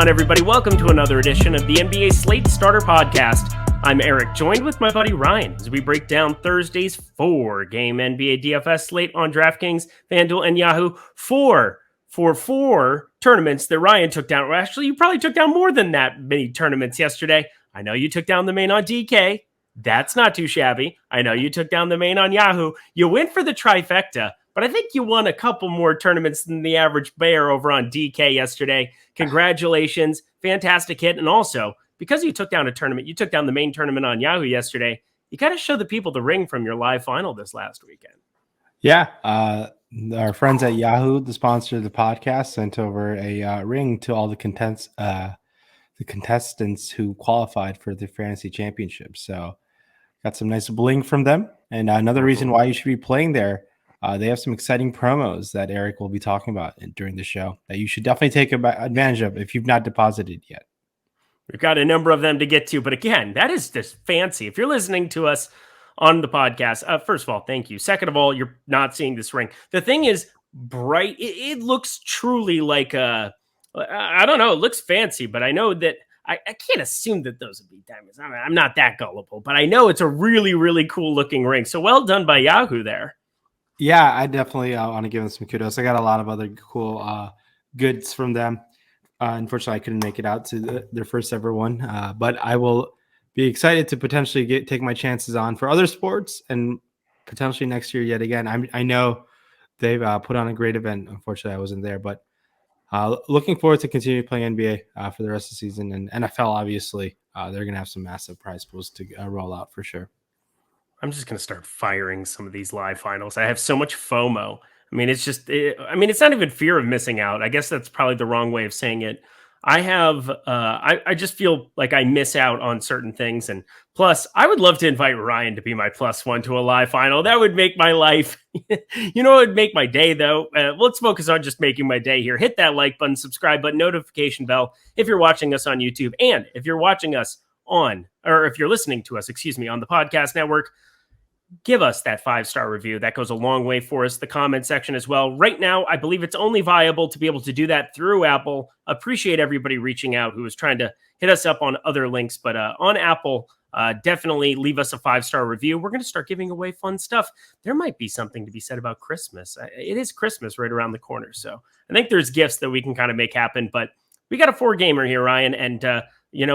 on, everybody? Welcome to another edition of the NBA Slate Starter podcast. I'm Eric, joined with my buddy Ryan, as we break down Thursday's four-game NBA DFS slate on DraftKings, FanDuel, and Yahoo. Four tournaments that Ryan took down. Well, actually, you probably took down more than that many tournaments yesterday. I know you took down the main on DK. That's not too shabby. I know you took down the main on Yahoo. You went for the trifecta, but I think you won a couple more tournaments than the average bear over on DK yesterday. Congratulations. Fantastic hit. And also, because you took down a tournament, you took down the main tournament on Yahoo yesterday, you got to show the people the ring from your live final this last weekend. Yeah. Our friends at Yahoo, the sponsor of the podcast, sent over a ring to all the contestants who qualified for the fantasy championship. So got some nice bling from them. And another reason why you should be playing there, they have some exciting promos that Eric will be talking about during the show that you should definitely take advantage of if you've not deposited yet. We've got a number of them to get to, but again, that is just fancy. If you're listening to us on the podcast, first of all, thank you. Second of all, you're not seeing this ring. The thing is bright. It looks truly like I don't know, it looks fancy, but I know that I can't assume that those would be diamonds. I'm not that gullible, but I know it's a really, really cool looking ring. So well done by Yahoo there. Yeah, I definitely want to give them some kudos. I got a lot of other cool goods from them. Unfortunately, I couldn't make it out to their first ever one, but I will be excited to potentially take my chances on for other sports and potentially next year yet again. I know they've put on a great event. Unfortunately, I wasn't there, but looking forward to continue playing NBA for the rest of the season. And NFL, obviously, they're going to have some massive prize pools to roll out for sure. I'm just going to start firing some of these live finals. I have so much FOMO. I mean, it's not even fear of missing out. I guess that's probably the wrong way of saying it. I have, I just feel like I miss out on certain things. And plus, I would love to invite Ryan to be my +1 to a live final. That would make my life, it would make my day though. Let's focus on just making my day here. Hit that like button, subscribe button, notification bell if you're watching us on YouTube. And if you're watching us if you're listening to us, on the podcast network, give us that 5-star review. That goes a long way for us. The comment section as well. Right now, I believe it's only viable to be able to do that through Apple. Appreciate everybody reaching out who was trying to hit us up on other links. But on Apple, definitely leave us a 5-star review. We're going to start giving away fun stuff. There might be something to be said about Christmas. It is Christmas right around the corner. So I think there's gifts that we can kind of make happen. But we got a 4-gamer here, Ryan. And,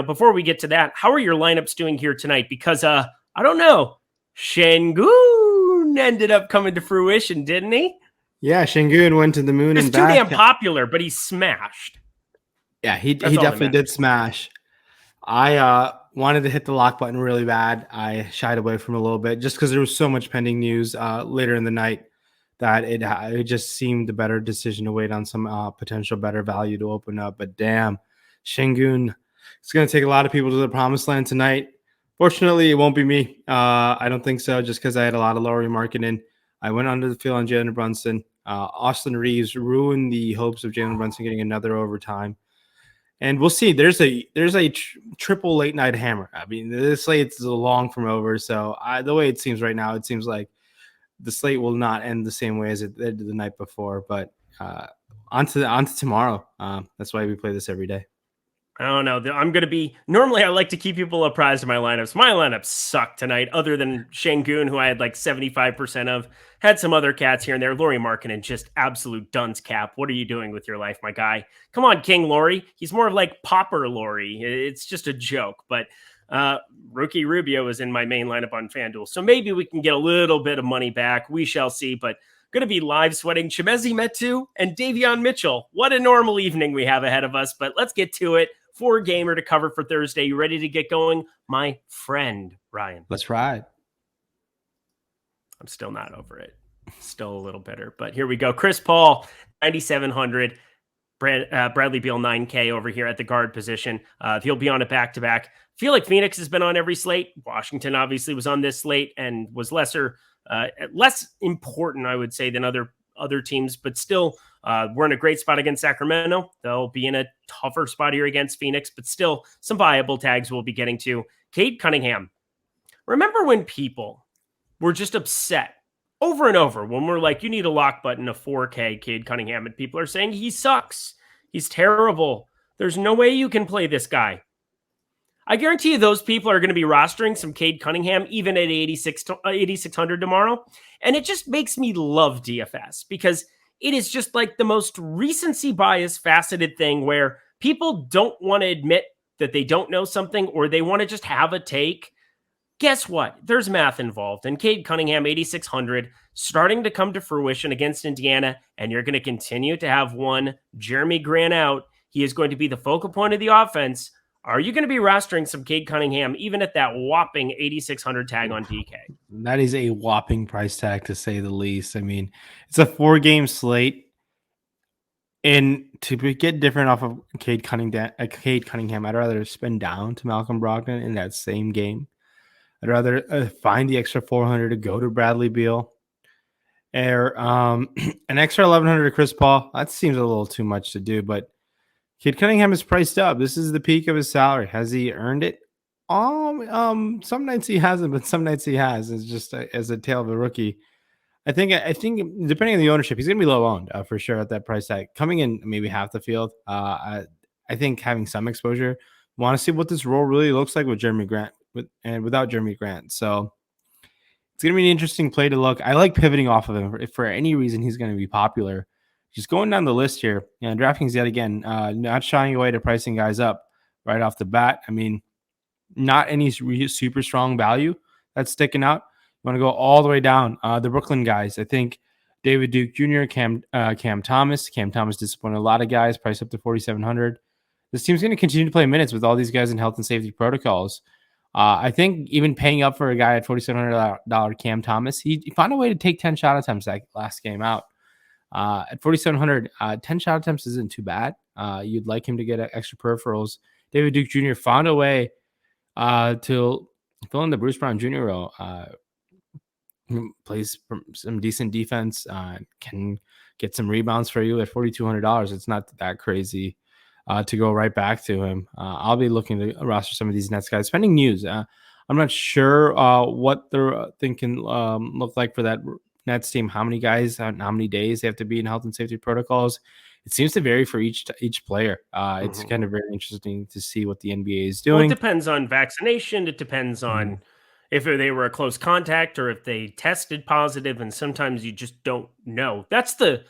before we get to that, how are your lineups doing here tonight? Because I don't know. Şengün ended up coming to fruition, didn't he? Yeah, Şengün went to the moon and back. He's too damn popular, but he smashed. Yeah, he definitely did smash. I wanted to hit the lock button really bad. I shied away from it a little bit just because there was so much pending news later in the night that it just seemed a better decision to wait on some potential better value to open up. But damn, Şengün, it's going to take a lot of people to the promised land tonight. Fortunately, it won't be me. I don't think so, just because I had a lot of lower marketing. I went under the field on Jalen Brunson. Austin Reeves ruined the hopes of Jalen Brunson getting another overtime. And we'll see. There's a triple late night hammer. I mean, this slate is long from over. So the way it seems right now, it seems like the slate will not end the same way as it did the night before. But on to tomorrow. That's why we play this every day. I don't know. Normally I like to keep people apprised of my lineups. My lineups suck tonight, other than Şengün, who I had like 75% of. Had some other cats here and there. Lauri Markkanen, just absolute dunce cap. What are you doing with your life, my guy? Come on, King Lauri. He's more of like Popper Lauri. It's just a joke. But Rookie Rubio is in my main lineup on FanDuel. So maybe we can get a little bit of money back. We shall see. But going to be live sweating Chimezie Metu and Davion Mitchell. What a normal evening we have ahead of us. But let's get to it. 4-gamer to cover for Thursday. You ready to get going, my friend, Ryan? Let's ride. I'm still not over it. Still a little bitter, but here we go. Chris Paul, 9,700. Bradley Beal, 9K over here at the guard position. He'll be on a back-to-back. Feel like Phoenix has been on every slate. Washington obviously was on this slate and was less important, I would say, than other teams, but still we're in a great spot against Sacramento. They'll be in a tougher spot here against Phoenix, but still some viable tags we'll be getting to. Cade Cunningham. Remember when people were just upset over and over when we're like, you need a lock button, a 4K Cade Cunningham, and people are saying he sucks. He's terrible. There's no way you can play this guy. I guarantee you those people are going to be rostering some Cade Cunningham even at 8,600 tomorrow. And it just makes me love DFS because it is just like the most recency bias faceted thing where people don't want to admit that they don't know something or they want to just have a take. Guess what? There's math involved. And Cade Cunningham, 8,600, starting to come to fruition against Indiana. And you're going to continue to have one Jeremy Grant out. He is going to be the focal point of the offense. Are you going to be rostering some Cade Cunningham even at that whopping 8,600 tag on DK? That is a whopping price tag, to say the least. I mean, it's a 4-game slate. And to get different off of Cade Cunningham, I'd rather spend down to Malcolm Brogdon in that same game. I'd rather find the extra 400 to go to Bradley Beal. Or an extra 1,100 to Chris Paul. That seems a little too much to do, but Cade Cunningham is priced up. This is the peak of his salary. Has he earned it? Some nights he hasn't, but some nights he has. It's just as a tale of a rookie. I think depending on the ownership, he's going to be low owned for sure at that price tag. Coming in maybe half the field. I think having some exposure. Want to see what this role really looks like with Jeremy Grant and without Jeremy Grant. So it's going to be an interesting play to look. I like pivoting off of him. If for any reason he's going to be popular, just going down the list here. DraftKings yet again, not shying away to pricing guys up right off the bat. I mean, not any super strong value that's sticking out. You want to go all the way down. The Brooklyn guys, I think David Duke Jr., Cam Thomas. Cam Thomas disappointed a lot of guys, priced up to 4,700. This team's going to continue to play minutes with all these guys in health and safety protocols. I think even paying up for a guy at $4,700 Cam Thomas, he found a way to take 10 shot attempts that last game out. At 4,700, 10 shot attempts isn't too bad. You'd like him to get extra peripherals. David Duke Jr. found a way to fill in the Bruce Brown Jr. role. Plays some decent defense, can get some rebounds for you at $4,200. It's not that crazy to go right back to him. I'll be looking to roster some of these Nets guys. Pending news, I'm not sure what they're thinking look like for that Nets team. How many guys, how many days they have to be in health and safety protocols. It seems to vary for each player. It's kind of very interesting to see what the NBA is doing. Well, it depends on vaccination. It depends on if they were a close contact or if they tested positive, and sometimes you just don't know. That's the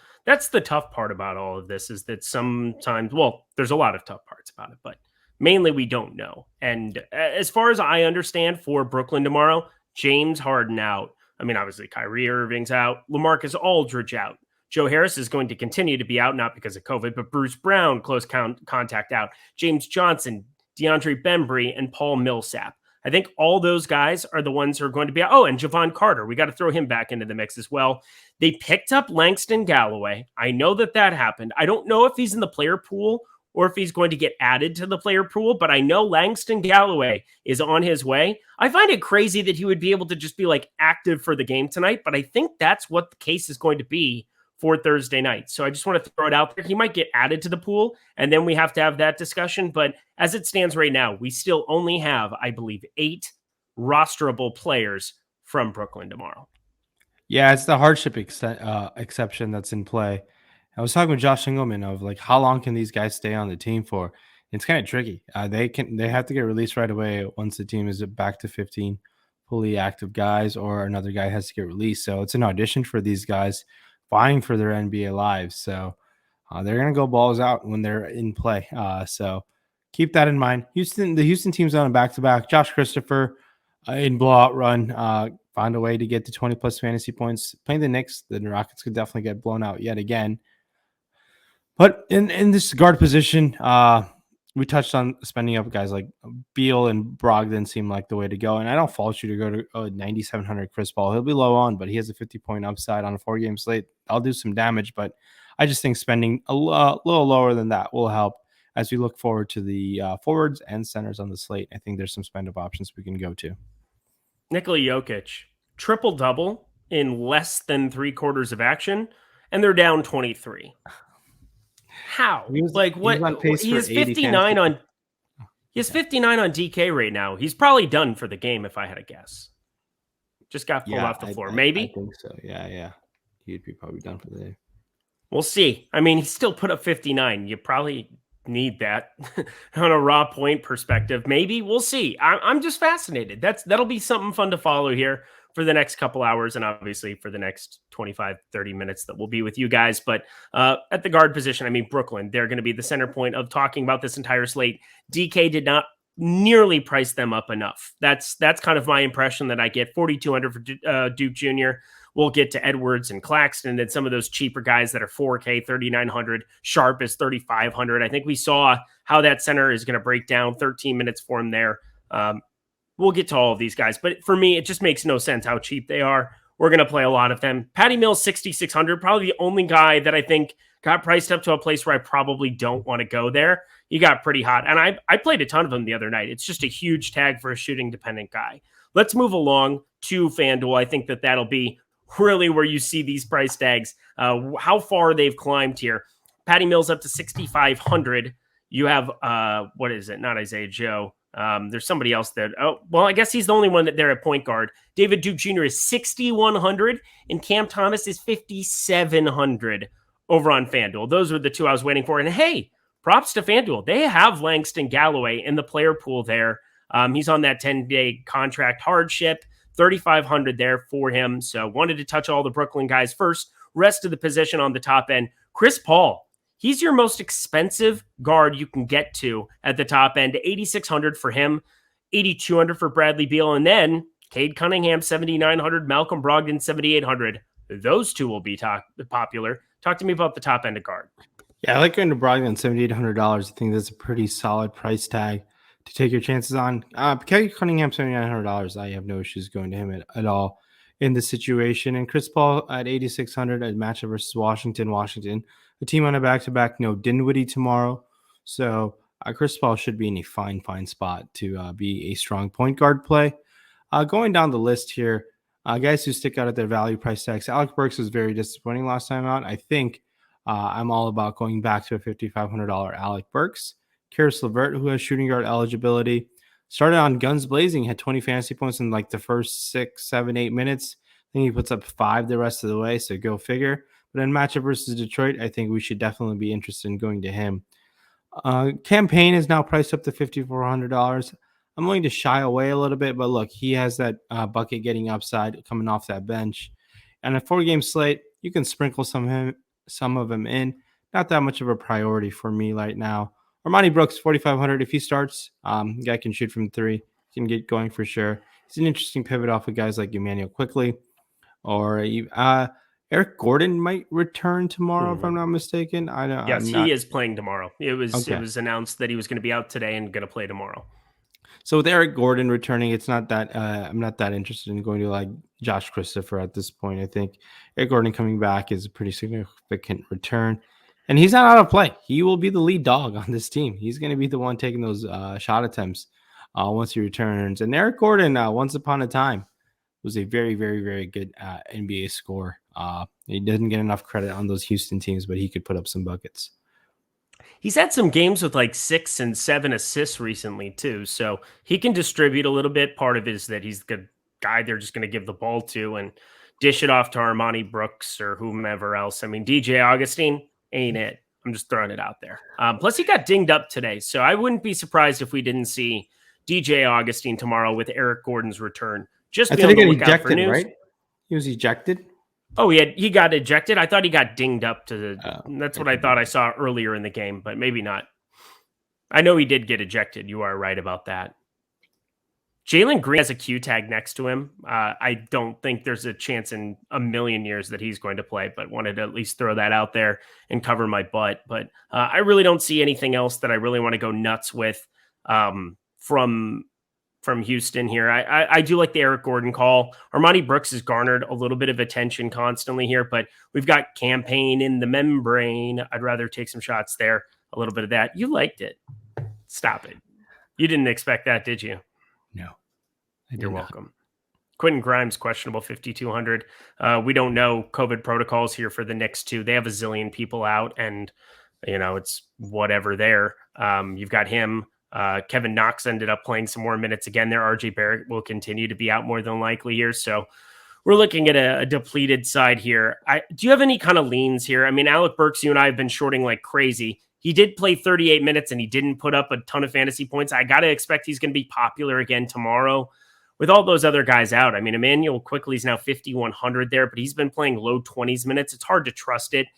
tough part about all of this, is that sometimes, well, there's a lot of tough parts about it, but mainly we don't know. And as far as I understand, for Brooklyn tomorrow, James Harden out. I mean, obviously Kyrie Irving's out. LaMarcus Aldridge out. Joe Harris is going to continue to be out, not because of COVID, but Bruce Brown, close contact out. James Johnson, DeAndre Bembry, and Paul Millsap. I think all those guys are the ones who are going to be out. Oh, and Javon Carter. We got to throw him back into the mix as well. They picked up Langston Galloway. I know that happened. I don't know if he's in the player pool or if he's going to get added to the player pool, but I know Langston Galloway is on his way. I find it crazy that he would be able to just be like active for the game tonight, but I think that's what the case is going to be for Thursday night. So I just want to throw it out there. He might get added to the pool, and then we have to have that discussion. But as it stands right now, we still only have, I believe, 8 rosterable players from Brooklyn tomorrow. Yeah, it's the hardship exception that's in play. I was talking with Josh Engelman of like, how long can these guys stay on the team for? It's kind of tricky. They have to get released right away once the team is back to 15 fully active guys, or another guy has to get released. So it's an audition for these guys vying for their NBA lives. So they're going to go balls out when they're in play. So keep that in mind. The Houston team's on a back-to-back. Josh Christopher in blowout run, found a way to get to 20-plus fantasy points. Playing the Knicks, the Rockets could definitely get blown out yet again. But in this guard position, we touched on spending up guys like Beal and Brogdon seem like the way to go. And I don't fault you to go to 9,700 Chris Paul. He'll be low on, but he has a 50-point upside on a 4-game slate. I'll do some damage, but I just think spending a little lower than that will help as we look forward to the forwards and centers on the slate. I think there's some spend-up options we can go to. Nikola Jokic, triple-double in less than 3/4 of action, and they're down 23. How? He has 59 on. He has 59 on DK right now. He's probably done for the game, if I had a guess. Just got pulled off the floor. Maybe. I think so. Yeah. He'd be probably done for the day. We'll see. I mean, he still put up 59. You probably need that on a raw point perspective. Maybe we'll see. I'm just fascinated. That'll be something fun to follow here for the next couple hours, and obviously for the next 25, 30 minutes that we'll be with you guys. But at the guard position, I mean, Brooklyn, they're going to be the center point of talking about this entire slate. DK did not nearly price them up enough. That's kind of my impression that I get. 4,200 for Duke Jr. We'll get to Edwards and Claxton and some of those cheaper guys that are 4K, 3,900. Sharp is 3,500. I think we saw how that center is going to break down. 13 minutes for him there. We'll get to all of these guys, but for me, it just makes no sense how cheap they are. We're going to play a lot of them. Patty Mills, 6,600, probably the only guy that I think got priced up to a place where I probably don't want to go there. He got pretty hot, and I played a ton of him the other night. It's just a huge tag for a shooting-dependent guy. Let's move along to FanDuel. I think that'll be really where you see these price tags, how far they've climbed here. Patty Mills up to 6,500. You have, what is it? Not Isaiah Joe. There's somebody else there. Oh, well, I guess he's the only one that they're at point guard. David Duke Jr. is 6,100 and Cam Thomas is 5,700 over on FanDuel. Those are the two I was waiting for. And hey, props to FanDuel. They have Langston Galloway in the player pool there. He's on that 10-day contract hardship, 3,500 there for him. So wanted to touch all the Brooklyn guys first. Rest of the position on the top end. Chris Paul. He's your most expensive guard you can get to at the top end. 8,600 for him, 8,200 for Bradley Beal, and then Cade Cunningham, 7,900, Malcolm Brogdon, 7,800. Those two will be popular. Talk to me about the top end of guard. Yeah, I like going to Brogdon, $7,800. I think that's a pretty solid price tag to take your chances on. Cade Cunningham, $7,900. I have no issues going to him at all in this situation. And Chris Paul at 8,600 at matchup versus Washington. The team on a back-to-back, no Dinwiddie tomorrow. So Chris Paul should be in a fine spot to be a strong point guard play. Going down the list here, guys who stick out at their value price tags. Alec Burks was very disappointing last time out. I think I'm all about going back to a $5,500 Alec Burks. Karis LeVert, who has shooting guard eligibility, started on guns blazing, had 20 fantasy points in like the first 6, 7, 8 minutes. I think he puts up 5 the rest of the way, so go figure. But in matchup versus Detroit, I think we should definitely be interested in going to him. Campaign is now priced up to $5,400. I'm willing to shy away a little bit, but look, he has that bucket getting upside coming off that bench. And a 4-game slate, you can sprinkle some of them in. Not that much of a priority for me right now. Armani Brooks, 4,500. If he starts, guy can shoot from 3. Can get going for sure. He's an interesting pivot off of guys like Emmanuel Quickly. Or Eric Gordon might return tomorrow, if I'm not mistaken. I know. Yes, he is playing tomorrow. It was announced that he was going to be out today and going to play tomorrow. So with Eric Gordon returning, it's not that I'm not that interested in going to like Josh Christopher at this point. I think Eric Gordon coming back is a pretty significant return, and he's not out of play. He will be the lead dog on this team. He's going to be the one taking those shot attempts once he returns. And Eric Gordon, once upon a time, was a very, very, very good NBA scorer. He didn't get enough credit on those Houston teams, but he could put up some buckets. He's had some games with like 6 and 7 assists recently too, so he can distribute a little bit. Part of it is that he's the guy they're just going to give the ball to and dish it off to Armani Brooks or whomever else. I mean, DJ Augustine ain't it. I'm just throwing it out there. Plus, he got dinged up today, so I wouldn't be surprised if we didn't see DJ Augustine tomorrow with Eric Gordon's return. Just be on the lookout for news. Right? He was ejected. Oh, he got ejected. I thought he got dinged up that's what I thought I saw earlier in the game, but maybe not. I know he did get ejected. You are right about that. Jalen Green has a Q tag next to him. I don't think there's a chance in a million years that he's going to play, but wanted to at least throw that out there and cover my butt. But I really don't see anything else that I really want to go nuts with from Houston here. I do like the Eric Gordon call. Armani Brooks has garnered a little bit of attention constantly here, but we've got Campaign in the membrane. I'd rather take some shots there. A little bit of that. You liked it. Stop it. You didn't expect that, did you? No. You're welcome. Quinton Grimes, questionable 5,200. We don't know COVID protocols here for the Knicks too. They have a zillion people out and, it's whatever there. You've got him. Kevin Knox ended up playing some more minutes again there. RJ Barrett will continue to be out more than likely here. So we're looking at a depleted side here. Do you have any kind of leans here? I mean, Alec Burks, you and I have been shorting like crazy. He did play 38 minutes and he didn't put up a ton of fantasy points. I got to expect he's going to be popular again tomorrow with all those other guys out. I mean, Emmanuel quickly is now 5,100 there, but he's been playing low 20s minutes. It's hard to trust it.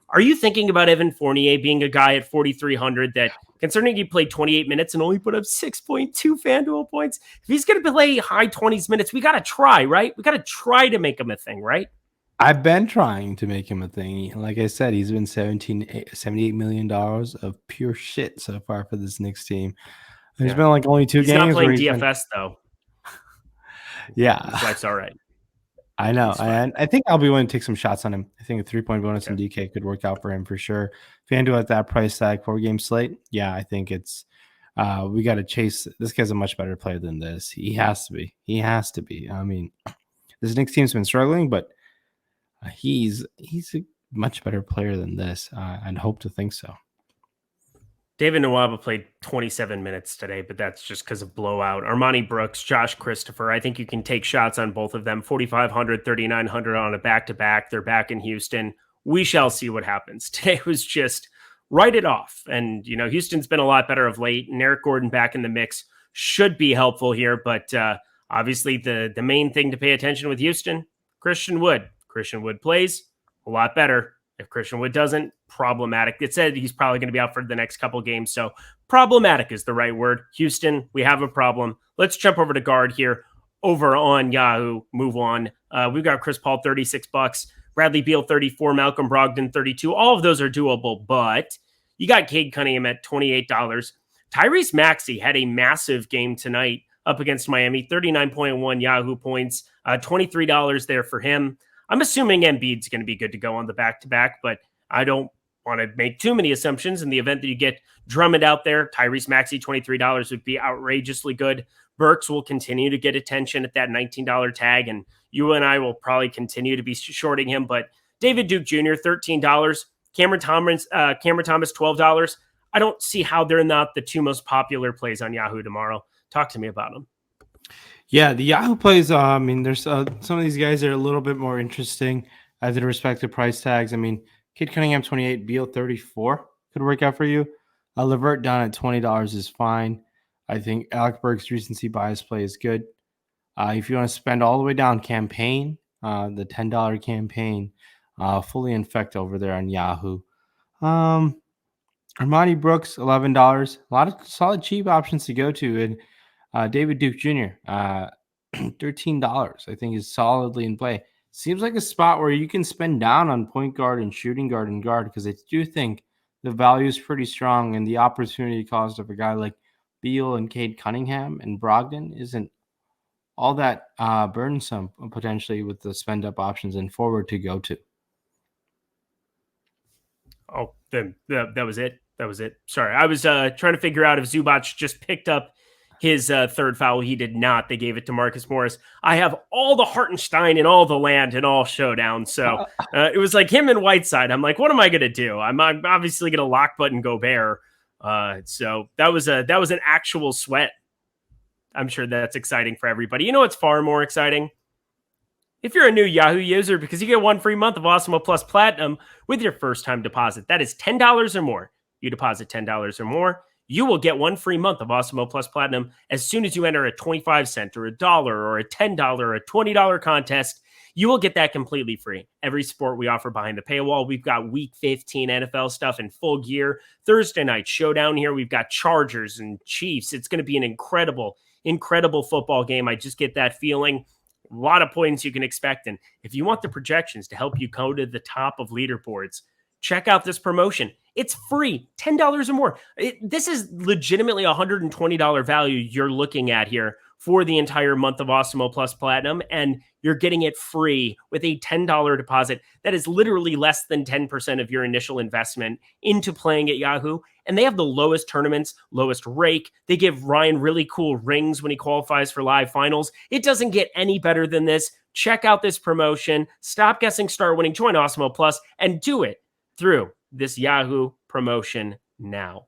Are you thinking about Evan Fournier being a guy at 4,300 that, concerning he played 28 minutes and only put up 6.2 FanDuel points, if he's going to play high 20s minutes, we got to try, right? We got to try to make him a thing, right? I've been trying to make him a thing. Like I said, he's been $78 million of pure shit so far for this Knicks team. There's been like only 2 games. He's not playing DFS, though. Yeah. His life's all right. I know. I think I'll be willing to take some shots on him. I think a 3-point bonus in DK could work out for him for sure. FanDuel at that price tag, 4-game slate. Yeah, I think it's we got to chase. This guy's a much better player than this. He has to be. He has to be. I mean, this Knicks team's been struggling, but he's a much better player than this. I'd hope to think so. David Nwaba played 27 minutes today, but that's just because of blowout. Armani Brooks, Josh Christopher, I think you can take shots on both of them. 4,500, 3,900 on a back-to-back. They're back in Houston. We shall see what happens. Today was just write it off. And, Houston's been a lot better of late, and Eric Gordon back in the mix should be helpful here. But obviously the main thing to pay attention with Houston, Christian Wood. Christian Wood plays a lot better. If Christian Wood doesn't, problematic. It said he's probably going to be out for the next couple games. So problematic is the right word. Houston, we have a problem. Let's jump over to guard here over on Yahoo. Move on. We've got Chris Paul, $36. Bradley Beal, 34. Malcolm Brogdon, 32. All of those are doable, but you got Cade Cunningham at $28. Tyrese Maxey had a massive game tonight up against Miami, 39.1 Yahoo points, $23 there for him. I'm assuming Embiid's going to be good to go on the back-to-back, but I don't want to make too many assumptions in the event that you get Drummond out there. Tyrese Maxey, $23 would be outrageously good. Burks will continue to get attention at that $19 tag, and you and I will probably continue to be shorting him. But David Duke Jr., $13. Cameron Thomas, $12. I don't see how they're not the 2 most popular plays on Yahoo tomorrow. Talk to me about them. Yeah, the Yahoo plays, there's some of these guys are a little bit more interesting at the respective price tags. Cade Cunningham, 28, Beal, 34 could work out for you. Levert down at $20 is fine. I think Alec Burks' recency bias play is good. If you want to spend all the way down, campaign, the $10 campaign, fully infect over there on Yahoo. Armani Brooks, $11. A lot of solid cheap options to go to. And David Duke Jr., $13, I think is solidly in play. Seems like a spot where you can spend down on point guard and shooting guard and guard, because I do think the value is pretty strong and the opportunity cost of a guy like Beal and Cade Cunningham and Brogdon isn't all that burdensome potentially with the spend up options and forward to go to. Oh, then that was it. That was it. Sorry, I was trying to figure out if Zubac just picked up his third foul. He did not. They gave it to Marcus Morris. I have all the Hartenstein and all the land and all showdown. So it was like him and Whiteside. I'm like, what am I going to do? I'm obviously going to lock button Gobert. So that was an actual sweat. I'm sure that's exciting for everybody. You know what's far more exciting? If you're a new Yahoo user, because you get 1 free month of Awesemo Plus Platinum with your first time deposit. That is $10 or more. You deposit $10 or more, you will get 1 free month of Awesemo Plus Platinum as soon as you enter a 25-cent or $1 or a $10 or a $20 contest. You will get that completely free. Every sport we offer behind the paywall. We've got Week 15 NFL stuff in full gear. Thursday night showdown here. We've got Chargers and Chiefs. It's going to be an incredible football game. I just get that feeling. A lot of points you can expect. And if you want the projections to help you go to the top of leaderboards, check out this promotion. It's free, $10 or more. This is legitimately $120 value you're looking at here for the entire month of Awesemo Plus Platinum, and you're getting it free with a $10 deposit. That is literally less than 10% of your initial investment into playing at Yahoo. And they have the lowest tournaments, lowest rake. They give Ryan really cool rings when he qualifies for live finals. It doesn't get any better than this. Check out this promotion. Stop guessing, start winning. Join Awesemo Plus and do it through this Yahoo promotion now.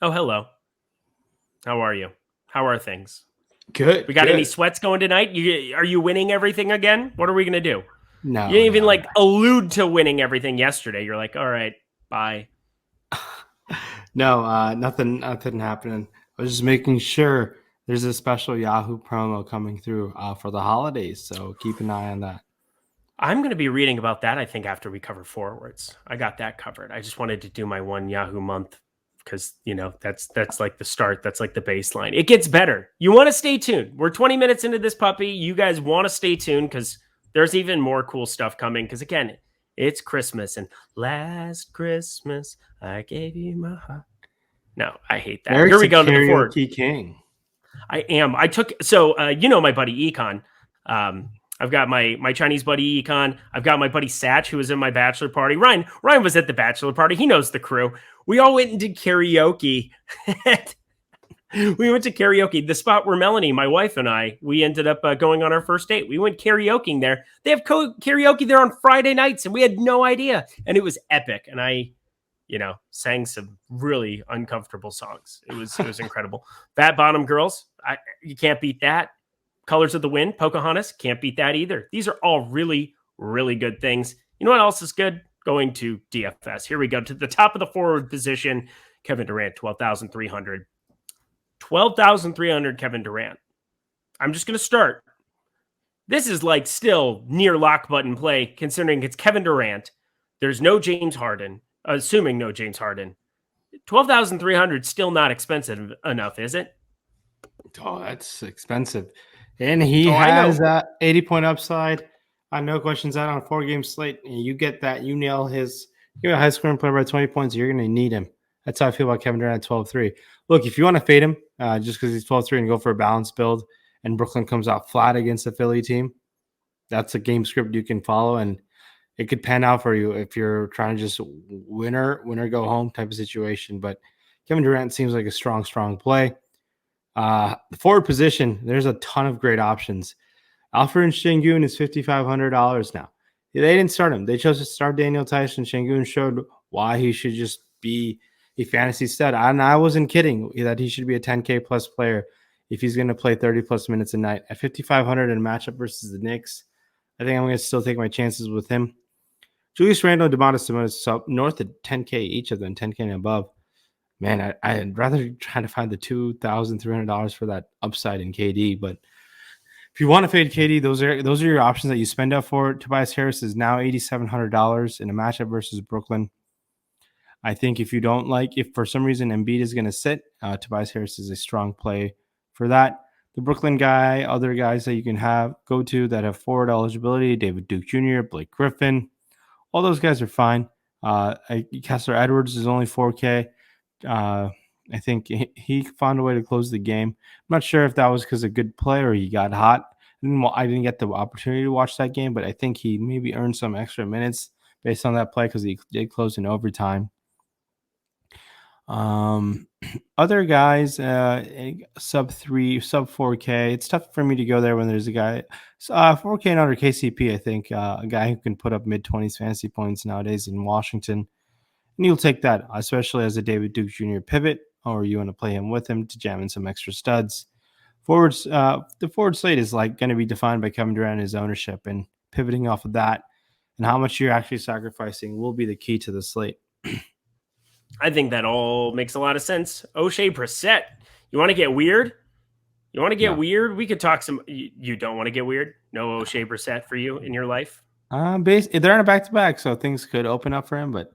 Oh, hello. How are you? How are things? Good. We got any sweats going tonight? Are you winning everything again? What are we going to do? No. You didn't even allude to winning everything yesterday. You're like, all right, bye. No, nothing happening. I was just making sure there's a special Yahoo promo coming through for the holidays, so keep an eye on that. I'm going to be reading about that, I think, after we cover forwards. I got that covered. I just wanted to do my one Yahoo month because, that's like the start. That's like the baseline. It gets better. You want to stay tuned. We're 20 minutes into this puppy. You guys want to stay tuned because there's even more cool stuff coming. Because, again, it's Christmas. And last Christmas, I gave you my heart. No, I hate that. Eric's Here we go to the forward. King. I am. I took so my buddy Econ. I've got my Chinese buddy Econ. I've got my buddy Satch, who was in my bachelor party. Ryan was at the bachelor party. He knows the crew. We all went and did karaoke. We went to karaoke, the spot where Melanie, my wife, and we ended up going on our first date. We went karaokeing there. They have karaoke there on Friday nights, and we had no idea. And it was epic. And I sang some really uncomfortable songs. It was incredible. Fat Bottom Girls, you can't beat that. Colors of the Wind, Pocahontas, can't beat that either. These are all really, really good things. You know what else is good? Going to DFS. Here we go to the top of the forward position. Kevin Durant, 12,300. 12,300 Kevin Durant. I'm just going to start. This is like still near lock button play, considering it's Kevin Durant. There's no James Harden. Assuming no James Harden, 12,300 still not expensive enough, is it? Oh, that's expensive. And he has that 80-point upside. No questions out on a 4-game slate. And you get that. You nail you're a high scoring player by 20 points. You're going to need him. That's how I feel about Kevin Durant at 12-3. Look, if you want to fade him just because he's 12-3 and go for a balanced build and Brooklyn comes out flat against the Philly team, that's a game script you can follow. And it could pan out for you if you're trying to just winner go home type of situation. But Kevin Durant seems like a strong play. The forward position, there's a ton of great options. Alfred Sengun is $5,500 now. They didn't start him. They chose to start Daniel Tyson. Sengun showed why he should just be a fantasy stud. And I wasn't kidding that he should be a 10K plus player if he's going to play 30 plus minutes a night. At 5,500 in a matchup versus the Knicks, I think I'm going to still take my chances with him. Julius Randle and Domantas Sabonis north of 10K each of them, 10K and above. Man, I'd rather try to find the $2,300 for that upside in KD. But if you want to fade KD, those are your options that you spend up for. Tobias Harris is now $8,700 in a matchup versus Brooklyn. I think if for some reason Embiid is going to sit, Tobias Harris is a strong play for that. The Brooklyn other guys that you can go to that have forward eligibility, David Duke Jr., Blake Griffin. All those guys are fine. Kessler Edwards is only 4K. I think he found a way to close the game. I'm not sure if that was because of good play or he got hot. I didn't get the opportunity to watch that game, but I think he maybe earned some extra minutes based on that play because he did close in overtime. Other guys, sub 4K. It's tough for me to go there when there's a guy 4K and under KCP. I think a guy who can put up mid-20s fantasy points nowadays in Washington, and you'll take that, especially as a David Duke Jr. pivot, or you want to play him with him to jam in some extra studs. Forwards, the forward slate is like going to be defined by Kevin Durant and his ownership, and pivoting off of that and how much you're actually sacrificing will be the key to the slate. I think that all makes a lot of sense. O'Shea Brissett, you want to get weird? Weird? We could talk some. You don't want to get weird? No O'Shea Brissett for you in your life? They're on a back-to-back, so things could open up for him. But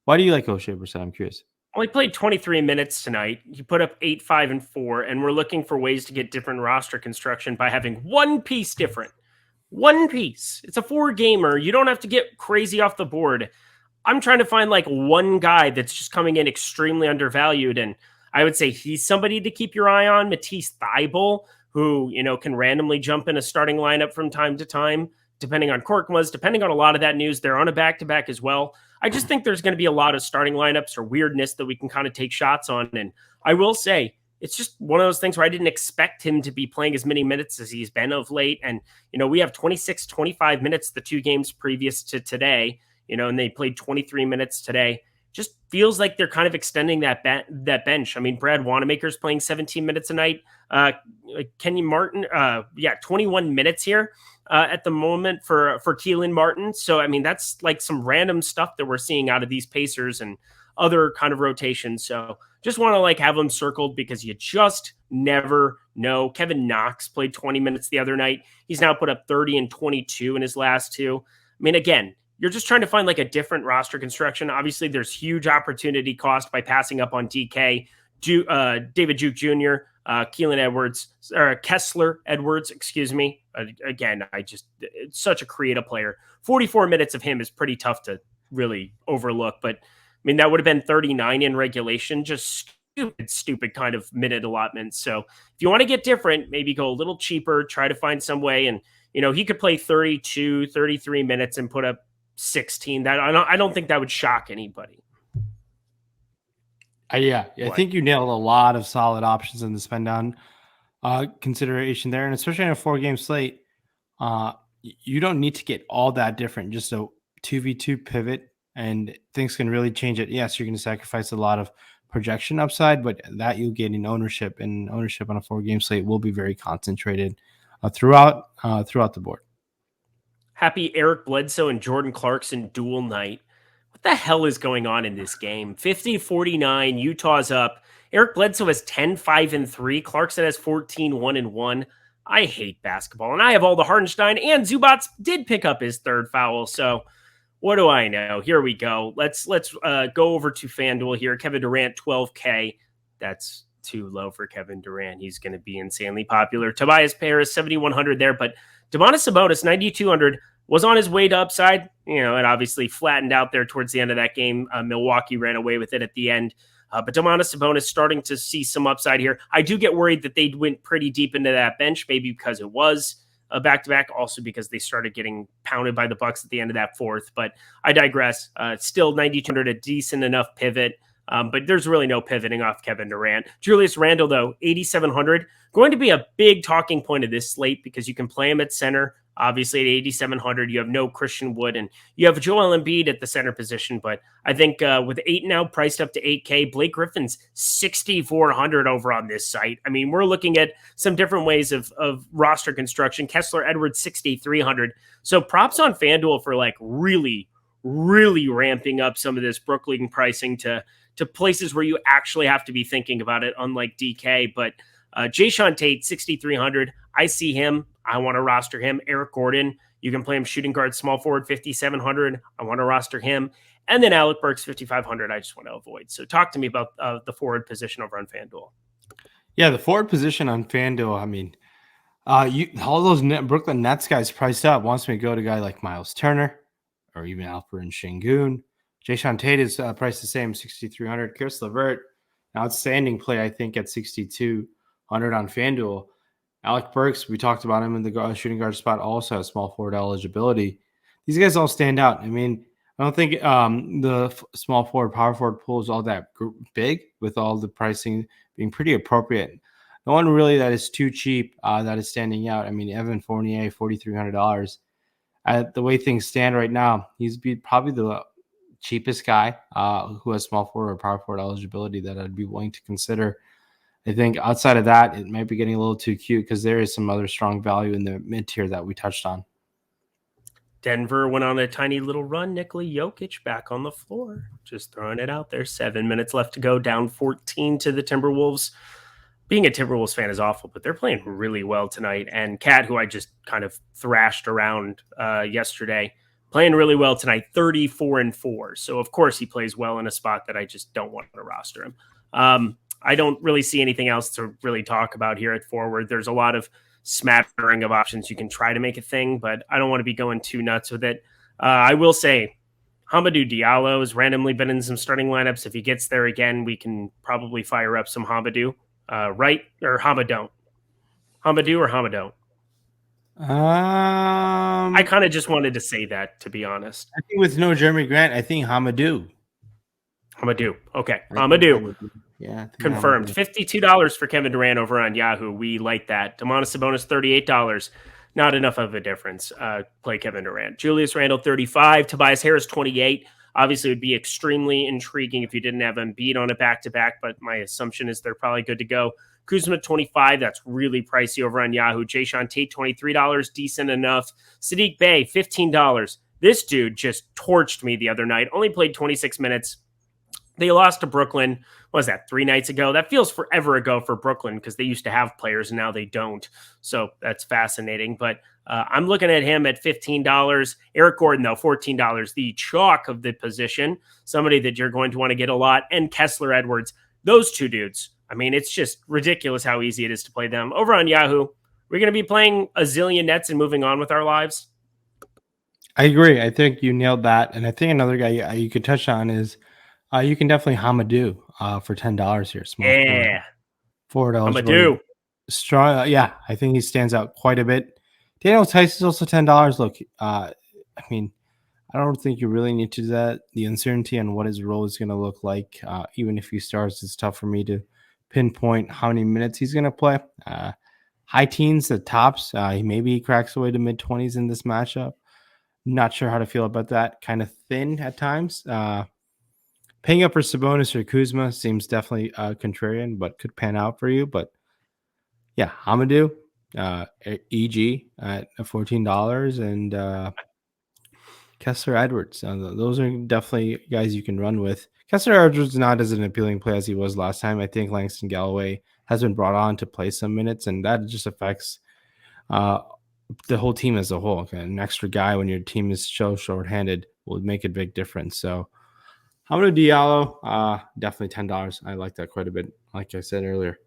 why do you like O'Shea Brissett? I'm curious. Well, he played 23 minutes tonight. He put up 8, 5, and 4, and we're looking for ways to get different roster construction by having one piece different. One piece. It's a 4-gamer. You don't have to get crazy off the board. I'm trying to find like one guy that's just coming in extremely undervalued, and I would say he's somebody to keep your eye on. Matisse Thybulle, who can randomly jump in a starting lineup from time to time, depending on Korkmaz, depending on a lot of that news. They're on a back-to-back as well. I just think there's going to be a lot of starting lineups or weirdness that we can kind of take shots on. And I will say, it's just one of those things where I didn't expect him to be playing as many minutes as he's been of late. And, we have 26, 25 minutes the 2 games previous to today, and they played 23 minutes today. Just feels like they're kind of extending that bench. I mean, Brad Wanamaker's playing 17 minutes a night. Kenyon Martin, 21 minutes here at the moment for Keelan Martin. So, I mean, that's like some random stuff that we're seeing out of these Pacers. And other kind of rotations. So just want to like have them circled because you just never know. Kevin Knox played 20 minutes the other night. He's now put up 30 and 22 in his last two. I mean, again, you're just trying to find like a different roster construction. Obviously, there's huge opportunity cost by passing up on DK, David Duke Jr., Kessler Edwards, excuse me. Again, it's such a creative player. 44 minutes of him is pretty tough to really overlook, but I mean, that would have been 39 in regulation, just stupid kind of minute allotment. So if you want to get different, maybe go a little cheaper, try to find some way. And, he could play 32, 33 minutes and put up 16. That I don't think that would shock anybody. I think you nailed a lot of solid options in the spend down consideration there. And especially in a 4-game slate, you don't need to get all that different. Just a 2v2 pivot and things can really change it. Yes, you're going to sacrifice a lot of projection upside, but that you'll get in ownership, and ownership on a 4-game slate will be very concentrated throughout the board. Happy Eric Bledsoe and Jordan Clarkson dual night. What the hell is going on in this game? 50-49, Utah's up. Eric Bledsoe has 10-5-3. Clarkson has 14-1-1. I hate basketball, and I have all the Hartenstein, and Zubats did pick up his third foul, so what do I know? Here we go. Let's go over to FanDuel here. Kevin Durant, 12K. That's too low for Kevin Durant. He's going to be insanely popular. Tobias Harris, 7,100 there, but Domantas Sabonis, 9,200, was on his way to upside. It obviously flattened out there towards the end of that game. Milwaukee ran away with it at the end. But Domantas Sabonis starting to see some upside here. I do get worried that they went pretty deep into that bench, maybe because it was a back-to-back, also because they started getting pounded by the Bucks at the end of that fourth. But I digress. Still 9,200, a decent enough pivot. But there's really no pivoting off Kevin Durant. Julius Randle, though, 8,700. Going to be a big talking point of this slate because you can play him at center. Obviously, at 8,700, you have no Christian Wood, and you have Joel Embiid at the center position. But I think with 8 now priced up to 8K, Blake Griffin's 6,400 over on this site. I mean, we're looking at some different ways of roster construction. Kessler Edwards, 6,300. So props on FanDuel for like really, really ramping up some of this Brooklyn pricing to places where you actually have to be thinking about it, unlike DK. But Jayshawn Tate, 6,300. I see him. I want to roster him. Eric Gordon, you can play him shooting guard, small forward, 5,700. I want to roster him. And then Alec Burks, 5,500. I just want to avoid. So talk to me about the forward position over on FanDuel. Yeah, the forward position on FanDuel, I mean, all those Brooklyn Nets guys priced up wants me to go to a guy like Miles Turner or even Alperen Şengün. Jayshawn Tate is priced the same, 6,300. Karis LeVert, outstanding play, I think, at 6,200 on FanDuel. Alec Burks, we talked about him in the shooting guard spot, also has small forward eligibility. These guys all stand out. I mean, I don't think the small forward, power forward pool is all that big with all the pricing being pretty appropriate. No one really that is too cheap that is standing out. I mean, Evan Fournier, $4,300. The way things stand right now, he's probably the cheapest guy who has small forward or power forward eligibility that I'd be willing to consider. I think outside of that, it might be getting a little too cute because there is some other strong value in the mid tier that we touched on. Denver went on a tiny little run. Nikola Jokic back on the floor. Just throwing it out there. 7 minutes left to go. Down 14 to the Timberwolves. Being a Timberwolves fan is awful, but they're playing really well tonight. And Cat, who I just kind of thrashed around yesterday, playing really well tonight, 34-4. So, of course, he plays well in a spot that I just don't want to roster him. I don't really see anything else to really talk about here at forward. There's a lot of smattering of options you can try to make a thing, but I don't want to be going too nuts with it. I will say Hamidou Diallo has randomly been in some starting lineups. If he gets there again, we can probably fire up some Hamidou, right? Or Hamidou. Hamidou or Hamidou? I kind of just wanted to say that, to be honest. I think with no Jeremy Grant, I think Hamidou. Hamidou. Okay. Hamidou. Yeah. Confirmed. $52 for Kevin Durant over on Yahoo. We like that. Domantas Sabonis, $38. Not enough of a difference. Play Kevin Durant. Julius Randle, $35. Tobias Harris, $28. Obviously, it would be extremely intriguing if you didn't have Embiid on a back-to-back, but my assumption is they're probably good to go. Kuzma, $25. That's really pricey over on Yahoo. Jayshawn Tate, $23. Decent enough. Saddiq Bey, $15. This dude just torched me the other night. Only played 26 minutes. They lost to Brooklyn. What was that, 3 nights ago? That feels forever ago for Brooklyn because they used to have players and now they don't. So that's fascinating. But I'm looking at him at $15. Eric Gordon, though, $14. The chalk of the position, somebody that you're going to want to get a lot. And Kessler Edwards, those two dudes. I mean, it's just ridiculous how easy it is to play them. Over on Yahoo, we're going to be playing a zillion nets and moving on with our lives. I agree. I think you nailed that. And I think another guy you could touch on is you can definitely Hamadou for $10 here. Small forward Hamadou. Strong. Yeah, I think he stands out quite a bit. Daniel Tice is also $10. Look, I mean, I don't think you really need to do that. The uncertainty on what his role is going to look like, even if he starts, it's tough for me to pinpoint how many minutes he's going to play. High teens, the tops. Maybe he cracks away to mid-20s in this matchup. Not sure how to feel about that. Kind of thin at times. Paying up for Sabonis or Kuzma seems definitely contrarian, but could pan out for you. But yeah, Hamadou, EG at $14, and Kessler Edwards. Those are definitely guys you can run with. Kessler Edwards is not as an appealing play as he was last time. I think Langston Galloway has been brought on to play some minutes, and that just affects the whole team as a whole. An extra guy when your team is so short-handed will make a big difference. So Hamidou Diallo, definitely $10. I like that quite a bit, like I said earlier.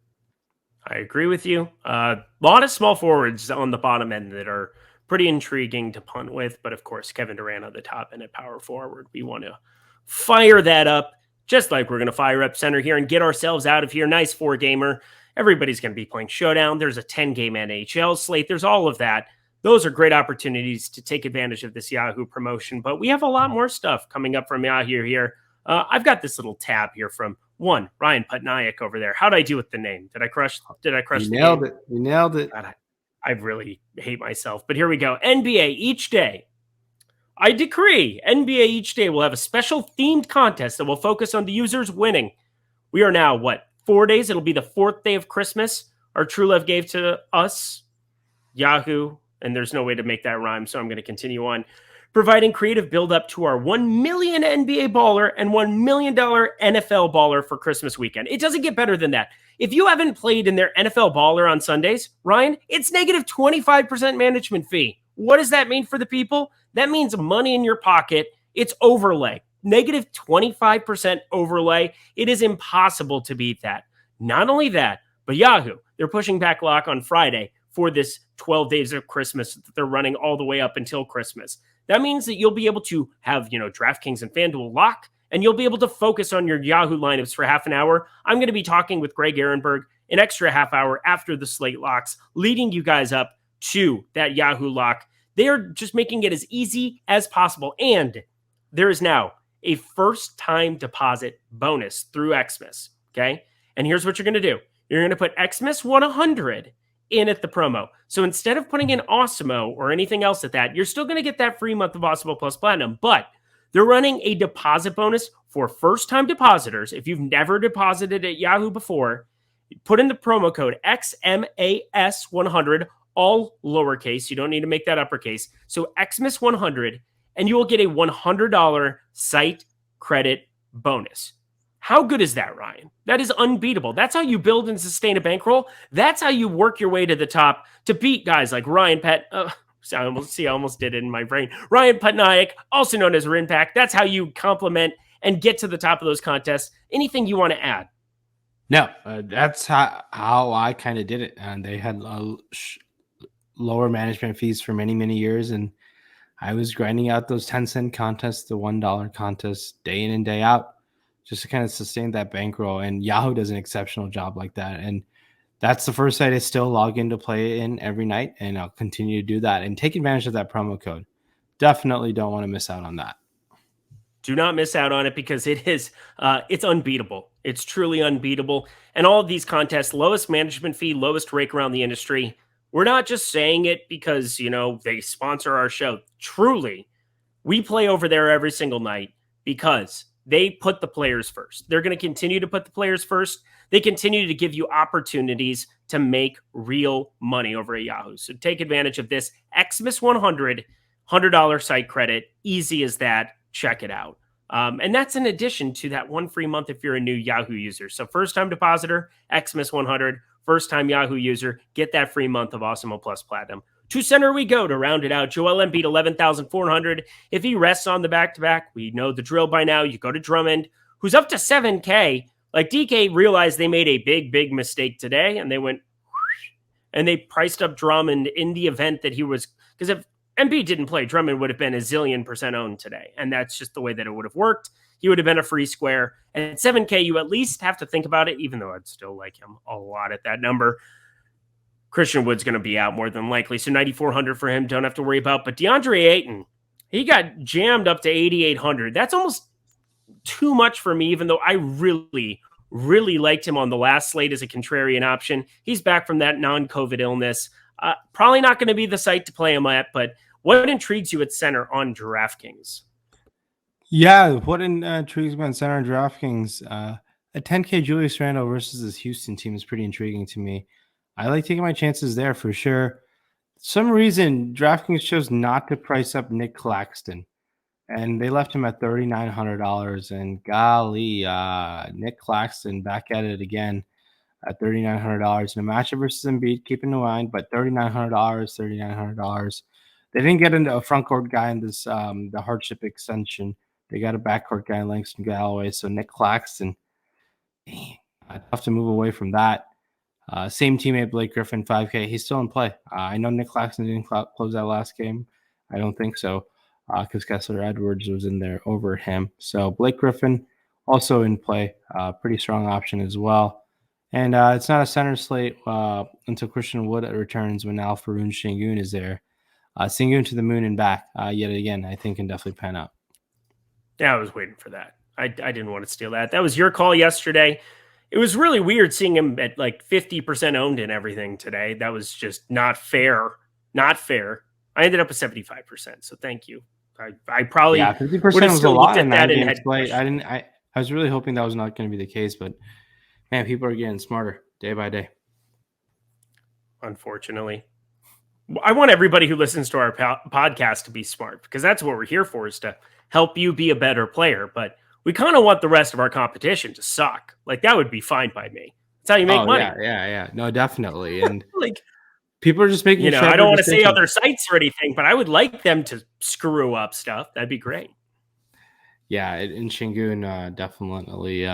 I agree with you. A lot of small forwards on the bottom end that are pretty intriguing to punt with. But of course, Kevin Durant on the top end at power forward. We want to fire that up, just like we're going to fire up center here and get ourselves out of here. Nice 4-gamer. Everybody's going to be playing Showdown. There's a 10-game NHL slate. There's all of that. Those are great opportunities to take advantage of this Yahoo promotion. But we have a lot more stuff coming up from Yahoo here. I've got this little tab here from Rayen Patnaik over there. How'd I do with the name? Did I crush? You nailed it. You nailed it. God, I really hate myself. But here we go. NBA each day. I decree NBA each day will have a special themed contest that will focus on the users winning. We are now, 4 days? It'll be the 4th day of Christmas. Our True Love gave to us, Yahoo, and there's no way to make that rhyme, so I'm going to continue on. Providing creative build-up to our 1 million NBA baller and $1 million NFL baller for Christmas weekend. It doesn't get better than that. If you haven't played in their NFL baller on Sundays, Ryan, it's negative 25% management fee. What does that mean for the people? That means money in your pocket. It's overlay. Negative 25% overlay. It is impossible to beat that. Not only that, but Yahoo, they're pushing back lock on Friday for this 12 days of Christmas that they're running all the way up until Christmas. That means that you'll be able to have, DraftKings and FanDuel lock, and you'll be able to focus on your Yahoo lineups for half an hour. I'm going to be talking with Greg Ehrenberg an extra half hour after the slate locks, leading you guys up to that Yahoo lock. They're just making it as easy as possible. And there is now a first-time deposit bonus through Xmas, okay? And here's what you're going to do. You're going to put Xmas 100 in at the promo. So instead of putting in Awesemo or anything else at that, you're still going to get that free month of Awesemo Plus Platinum, but they're running a deposit bonus for first-time depositors. If you've never deposited at Yahoo before, put in the promo code XMAS100, all lowercase. You don't need to make that uppercase. So XMAS100, and you will get a $100 site credit bonus. How good is that, Ryan? That is unbeatable. That's how you build and sustain a bankroll. That's how you work your way to the top to beat guys like Rayen I almost did it in my brain. Rayen Patnaik, also known as Rinpack. That's how you complement and get to the top of those contests. Anything you want to add? No, that's how I kind of did it. And they had lower management fees for many, many years. And I was grinding out those 10-cent contests, the $1 contests, day in and day out, just to kind of sustain that bankroll. And Yahoo does an exceptional job like that. And that's the first site I still log in to play in every night. And I'll continue to do that and take advantage of that promo code. Definitely don't want to miss out on that. Do not miss out on it because it's unbeatable. It's truly unbeatable. And all of these contests, lowest management fee, lowest rake around the industry. We're not just saying it because, they sponsor our show. Truly, we play over there every single night because they put the players first. They're going to continue to put the players first. They continue to give you opportunities to make real money over at Yahoo. So take advantage of this Xmas 100 $100 site credit. Easy as that. Check it out. And that's in addition to that one free month if you're a new Yahoo user. So first time depositor, Xmas 100. First time Yahoo user, get that free month of Awesemo Plus Platinum. To center we go to round it out. Joel Embiid, 11,400. If he rests on the back-to-back, we know the drill by now. You go to Drummond, who's up to 7K. Like DK realized they made a big mistake today, and they went and they priced up Drummond in the event that he was, because if Embiid didn't play, Drummond would have been a zillion percent owned today. And that's just the way that it would have worked. He would have been a free square. And at 7K, you at least have to think about it, even though I'd still like him a lot at that number. Christian Wood's going to be out more than likely. So 9,400 for him, don't have to worry about. But DeAndre Ayton, he got jammed up to 8,800. That's almost too much for me, even though I really liked him on the last slate as a contrarian option. He's back from that non-COVID illness. Probably not going to be the site to play him at, but what intrigues you at center on DraftKings? Yeah, what intrigues me on center on DraftKings? A 10K Julius Randle versus this Houston team is pretty intriguing to me. I like taking my chances there for sure. Some reason DraftKings chose not to price up Nick Claxton, and they left him at $3,900. And golly, Nick Claxton back at it again at $3,900 in a matchup versus Embiid. Keep in mind, but $3,900. They didn't get into a front court guy in this the hardship extension. They got a backcourt guy in Langston Galloway. So Nick Claxton, tough to move away from that. Same teammate, Blake Griffin, 5K. He's still in play. I know Nick Claxton didn't close that last game. I don't think so, because Kessler Edwards was in there over him. So Blake Griffin also in play. Pretty strong option as well. And it's not a center slate until Christian Wood returns when Al-Farouk Sengun is there. Sengun to the moon and back yet again, I think can definitely pan out. Yeah, I was waiting for that. I didn't want to steal that. That was your call yesterday. It was really weird seeing him at like 50% owned and everything today. That was just not fair. Not fair. I ended up with 75%. So thank you. I probably 50% was a lot in that game play. I was really hoping that was not going to be the case, but man, people are getting smarter day by day. Unfortunately, I want everybody who listens to our podcast to be smart, because that's what we're here for, is to help you be a better player. But we kind of want the rest of our competition to suck. Like, that would be fine by me. That's how you make money. Yeah. No, definitely. And like, people are just making, I don't want to say other sites or anything, but I would like them to screw up stuff. That'd be great. Yeah, and Sengun definitely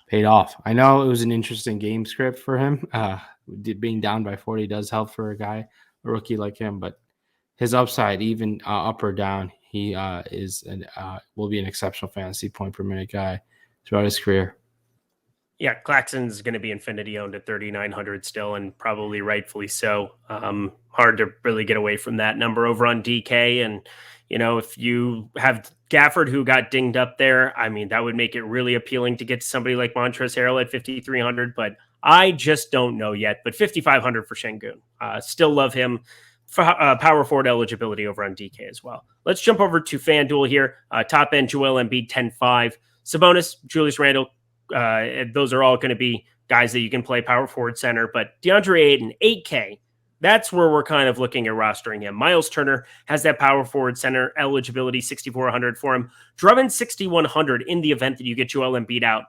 paid off. I know it was an interesting game script for him. Being down by 40 does help for a rookie like him, but his upside, even up or down, he will be an exceptional fantasy point per minute guy throughout his career. Yeah, Claxton's going to be infinity owned at 3,900 still, and probably rightfully so. Hard to really get away from that number over on DK. And, if you have Gafford, who got dinged up there, I mean, that would make it really appealing to get to somebody like Montrezl Harrell at 5,300, but I just don't know yet. But 5,500 for Sengun. Still love him. Power forward eligibility over on DK as well. Let's jump over to FanDuel here. Top end, Joel Embiid, 10-5. Sabonis, Julius Randle, those are all going to be guys that you can play power forward center. But DeAndre Ayton, 8K. That's where we're kind of looking at rostering him. Miles Turner has that power forward center eligibility, 6,400 for him. Drummond, 6,100 in the event that you get Joel Embiid out.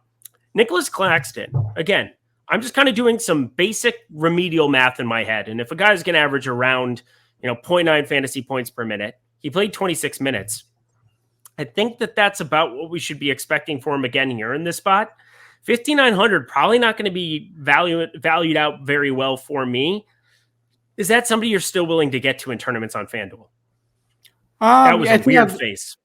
Nicholas Claxton, again, I'm just kind of doing some basic remedial math in my head. And if a guy's going to average around, 0.9 fantasy points per minute, he played 26 minutes. I think that's about what we should be expecting for him again here in this spot. 5,900, probably not going to be valued out very well for me. Is that somebody you're still willing to get to in tournaments on FanDuel? That was a weird face.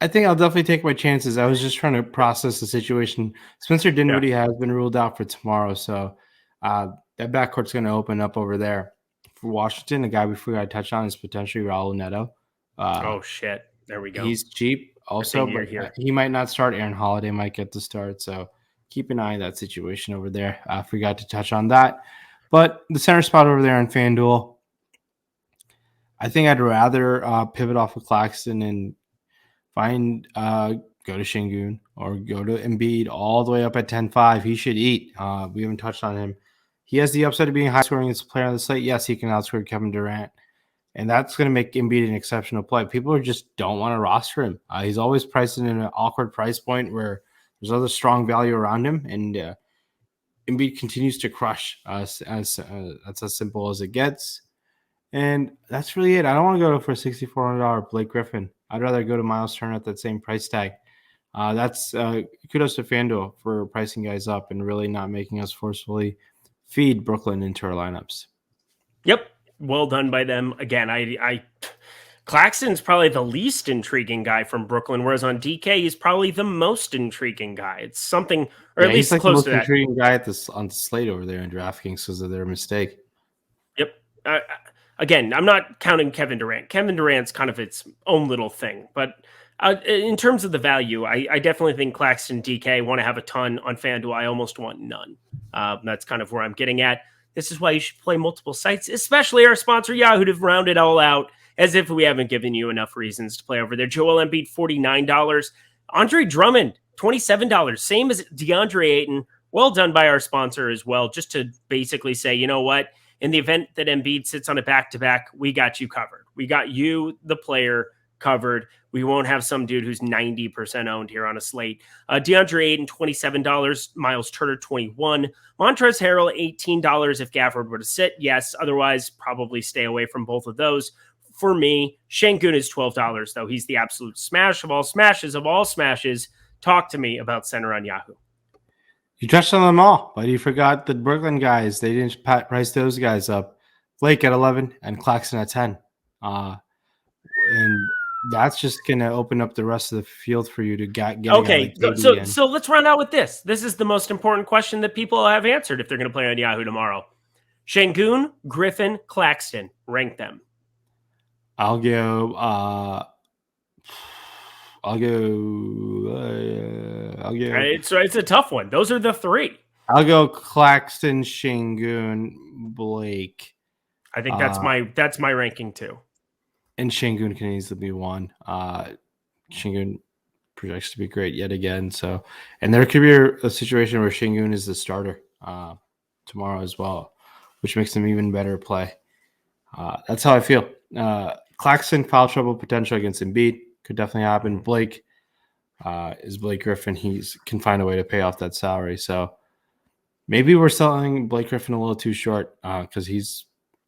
I think I'll definitely take my chances. I was just trying to process the situation. Spencer Dinwiddie has been ruled out for tomorrow, so that backcourt's going to open up over there. For Washington, the guy we forgot to touch on is potentially Raul Neto. Oh, shit. There we go. He's cheap also, but he might not start. Aaron Holiday might get the start, so keep an eye on that situation over there. I forgot to touch on that. But the center spot over there on FanDuel, I think I'd rather pivot off of Claxton and go to Sengun or go to Embiid all the way up at 10-5. He should eat. We haven't touched on him. He has the upside of being high scoring as a player on the slate. Yes, he can outscore Kevin Durant. And that's going to make Embiid an exceptional play. People just don't want to roster him. He's always priced in an awkward price point where there's other strong value around him. And Embiid continues to crush us. That's as simple as it gets. And that's really it. I don't want to go for a $6,400 Blake Griffin. I'd rather go to Miles Turner at that same price tag. That's kudos to FanDuel for pricing guys up and really not making us forcefully feed Brooklyn into our lineups. Yep. Well done by them. Again, Claxton's probably the least intriguing guy from Brooklyn, whereas on DK, he's probably the most intriguing guy. It's something, or at least he's close like to the that. most intriguing guy on Slate over there in DraftKings because of their mistake. Yep. Again, I'm not counting Kevin Durant. Kevin Durant's kind of its own little thing, but in terms of the value, I definitely think Claxton, DK want to have a ton on FanDuel. I almost want none. That's kind of where I'm getting at. This is why you should play multiple sites, especially our sponsor Yahoo, to round it all out, as if we haven't given you enough reasons to play over there. Joel Embiid, $49. Andre Drummond, $27. Same as DeAndre Ayton. Well done by our sponsor as well, just to basically say, you know what? In the event that Embiid sits on a back-to-back, we got you covered. We got you, the player, covered. We won't have some dude who's 90% owned here on a slate. DeAndre Ayton, $27. Miles Turner, $21. Montrezl Harrell, $18 if Gafford were to sit. Yes, otherwise probably stay away from both of those. For me, Şengün is $12, though. He's the absolute smash of all smashes of all smashes. Talk to me about center on Yahoo. You touched on them all, but you forgot the Brooklyn guys. They didn't price those guys up. Blake at 11 and Claxton at 10. And that's just going to open up the rest of the field for you to get. Okay, so let's run out with this. This is the most important question that people have answered if they're going to play on Yahoo tomorrow. Şengün, Griffin, Claxton. Rank them. I'll go. It's a tough one. Those are the three. I'll go Claxton, Şengün, Blake. I think that's my ranking too. And Şengün can easily be one. Şengün projects to be great yet again. So, and there could be a situation where Şengün is the starter tomorrow as well, which makes him even better play. That's how I feel. Claxton, foul trouble potential against Embiid could definitely happen. Blake is Blake Griffin. He can find a way to pay off that salary. So maybe we're selling Blake Griffin a little too short because he's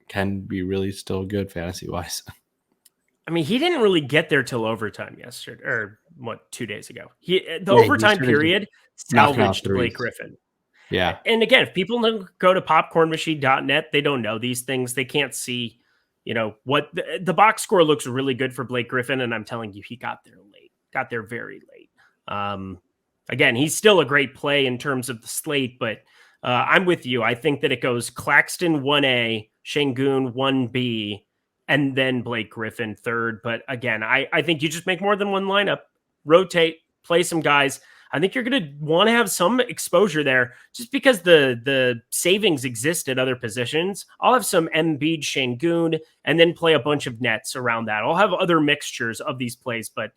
can be really still good fantasy wise. I mean, he didn't really get there till overtime yesterday, or 2 days ago. Overtime period salvaged Blake Griffin. Yeah. And again, if people don't go to popcornmachine.net, they don't know these things. They can't see, what the box score looks really good for Blake Griffin. And I'm telling you, he got there very late. Again, he's still a great play in terms of the slate, but I'm with you. I think that it goes Claxton 1A, Şengün 1B, and then Blake Griffin third. But again, I think you just make more than one lineup, rotate, play some guys. I think you're going to want to have some exposure there just because the savings exist at other positions. I'll have some Embiid, Şengün, and then play a bunch of nets around that. I'll have other mixtures of these plays, but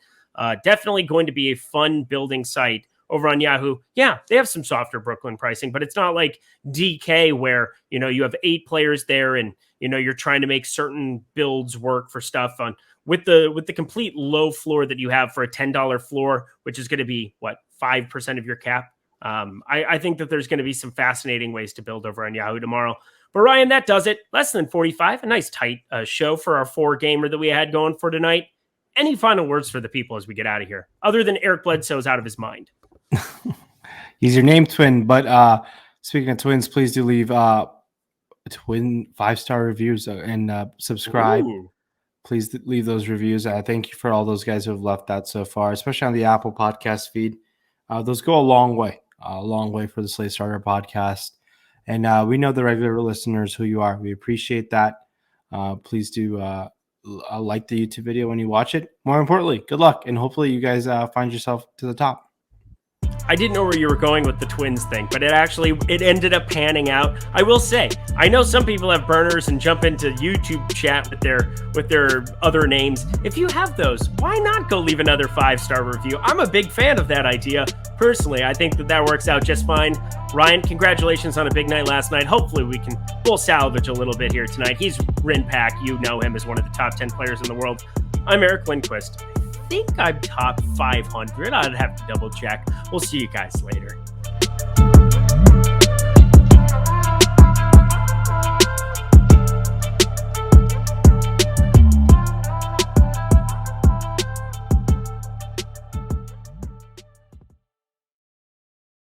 definitely going to be a fun building site over on Yahoo. Yeah, they have some softer Brooklyn pricing, but it's not like DK where, you have 8 players there and, you're trying to make certain builds work for stuff on with the complete low floor that you have for a $10 floor, which is going to be 5% of your cap. I think that there's going to be some fascinating ways to build over on Yahoo tomorrow. But Ryan, that does it. Less than 45, a nice tight show for our 4-gamer that we had going for tonight. Any final words for the people as we get out of here, other than Eric Bledsoe's out of his mind? He's your name twin, but speaking of twins, please do leave twin 5-star reviews and subscribe. Ooh. Please leave those reviews. Thank you for all those guys who have left that so far, especially on the Apple podcast feed. Those go a long way for the Slate Starter podcast. And we know the regular listeners who you are. We appreciate that. Please do like the YouTube video when you watch it. More importantly, good luck. And hopefully you guys find yourself to the top. I didn't know where you were going with the twins thing, but it ended up panning out. I will say, I know some people have burners and jump into YouTube chat with their other names. If you have those, why not go leave another 5-star review? I'm a big fan of that idea. personally, I think that works out just fine. Ryan, congratulations on a big night last night. Hopefully we'll salvage a little bit here tonight. He's Rinpack. You know him as one of the top 10 players in the world. I'm Eric Lindquist. I think I'm top 500. I'd have to double check. We'll see you guys later.